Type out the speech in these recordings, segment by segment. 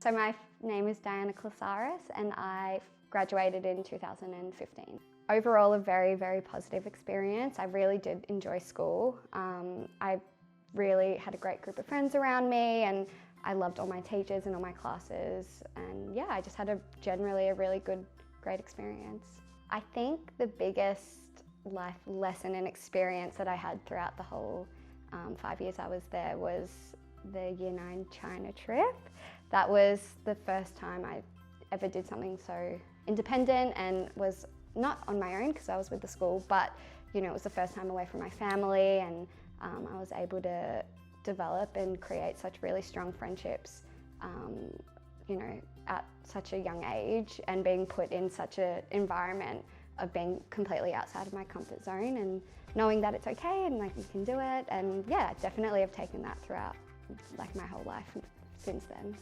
So my name is Dianna Klisaris and I graduated in 2015. Overall, a very, very positive experience. I really did enjoy school. I really had a great group of friends around me and I loved all my teachers and all my classes. And yeah, I just had generally a really great experience. I think the biggest life lesson and experience that I had throughout the whole 5 years I was there was the Year 9 China trip. That was the first time I ever did something so independent and was not on my own because I was with the school, but you know, it was the first time away from my family, and I was able to develop and create such really strong friendships, you know, at such a young age, and being put in such an environment of being completely outside of my comfort zone and knowing that it's okay and like you can do it. And yeah, definitely have taken that throughout like my whole life since then.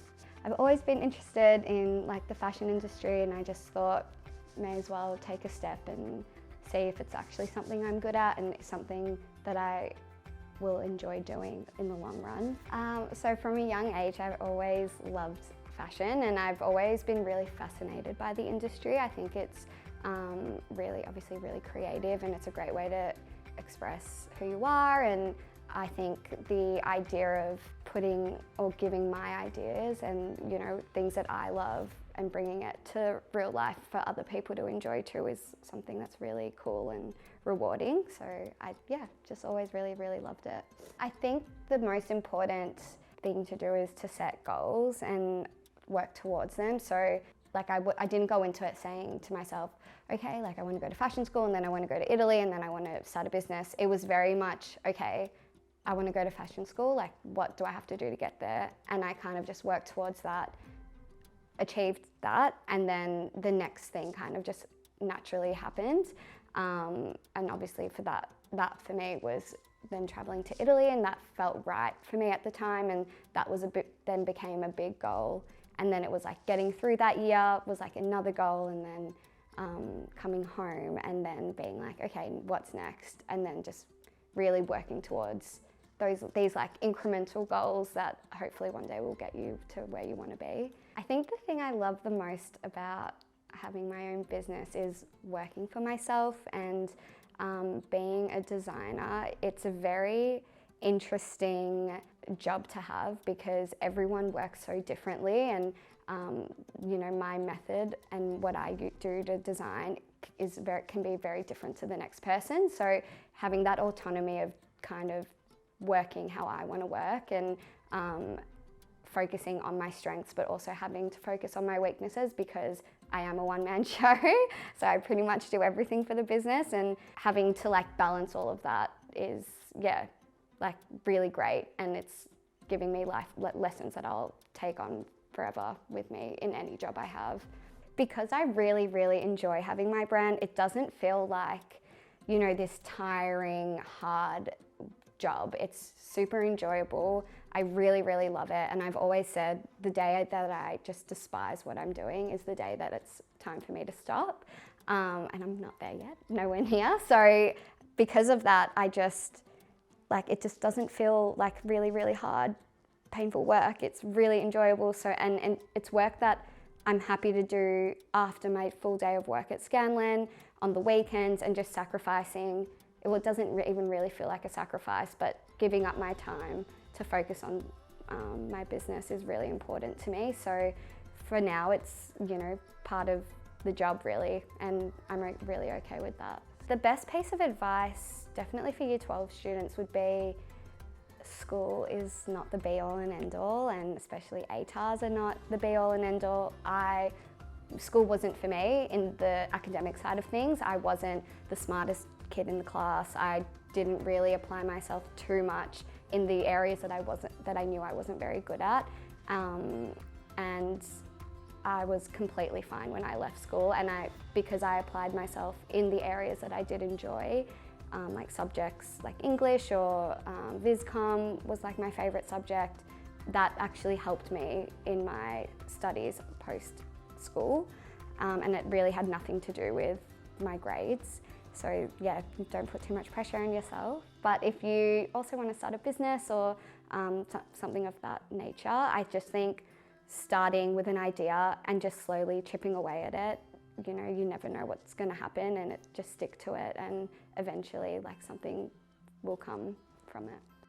I've always been interested in like the fashion industry, and I just thought may as well take a step and see if it's actually something I'm good at and something that I will enjoy doing in the long run. So from a young age, I've always loved fashion and I've always been really fascinated by the industry. I think it's obviously really creative, and it's a great way to express who you are. And I think the idea of putting or giving my ideas and, you know, things that I love and bringing it to real life for other people to enjoy too is something that's really cool and rewarding. So yeah, just always really, really loved it. I think the most important thing to do is to set goals and work towards them. So like I didn't go into it saying to myself, okay, like I want to go to fashion school and then I want to go to Italy and then I want to start a business. It was very much, okay, I want to go to fashion school, like what do I have to do to get there? And I kind of just worked towards that, achieved that, and then the next thing kind of just naturally happened. And obviously for that for me was then traveling to Italy, and that felt right for me at the time, and that was then became a big goal. And then it was like getting through that year was like another goal, and then coming home and then being like, okay, what's next? And then just really working towards these like incremental goals that hopefully one day will get you to where you want to be. I think the thing I love the most about having my own business is working for myself and being a designer. It's a very interesting job to have because everyone works so differently, and you know, my method and what I do to design can be very different to the next person. So having that autonomy of kind of working how I want to work and focusing on my strengths, but also having to focus on my weaknesses because I am a one-man show. So I pretty much do everything for the business, and having to like balance all of that is, yeah, like really great. And it's giving me life lessons that I'll take on forever with me in any job I have. Because I really, really enjoy having my brand, it doesn't feel like, you know, this tiring, hard job. It's super enjoyable. I really, really love it. And I've always said the day that I just despise what I'm doing is the day that it's time for me to stop. And I'm not there yet, nowhere near. So because of that, I just, like, it just doesn't feel like really, really hard, painful work. It's really enjoyable. So, and it's work that I'm happy to do after my full day of work at Scanlan, on the weekends, and just sacrificing. Well, it doesn't even really feel like a sacrifice, but giving up my time to focus on my business is really important to me. So for now, it's, you know, part of the job really, and I'm really okay with that. The best piece of advice, definitely for Year 12 students, would be school is not the be-all and end-all, and especially ATARs are not the be-all and end-all. School wasn't for me in the academic side of things. I wasn't the smartest kid in the class. I didn't really apply myself too much in the areas that I knew I wasn't very good at. And I was completely fine when I left school, and because I applied myself in the areas that I did enjoy, like subjects like English or VisCom was like my favourite subject. That actually helped me in my studies post-school, and it really had nothing to do with my grades. So yeah, don't put too much pressure on yourself. But if you also want to start a business or something of that nature, I just think starting with an idea and just slowly chipping away at it. You know, you never know what's going to happen, and just stick to it, and eventually like something will come from it.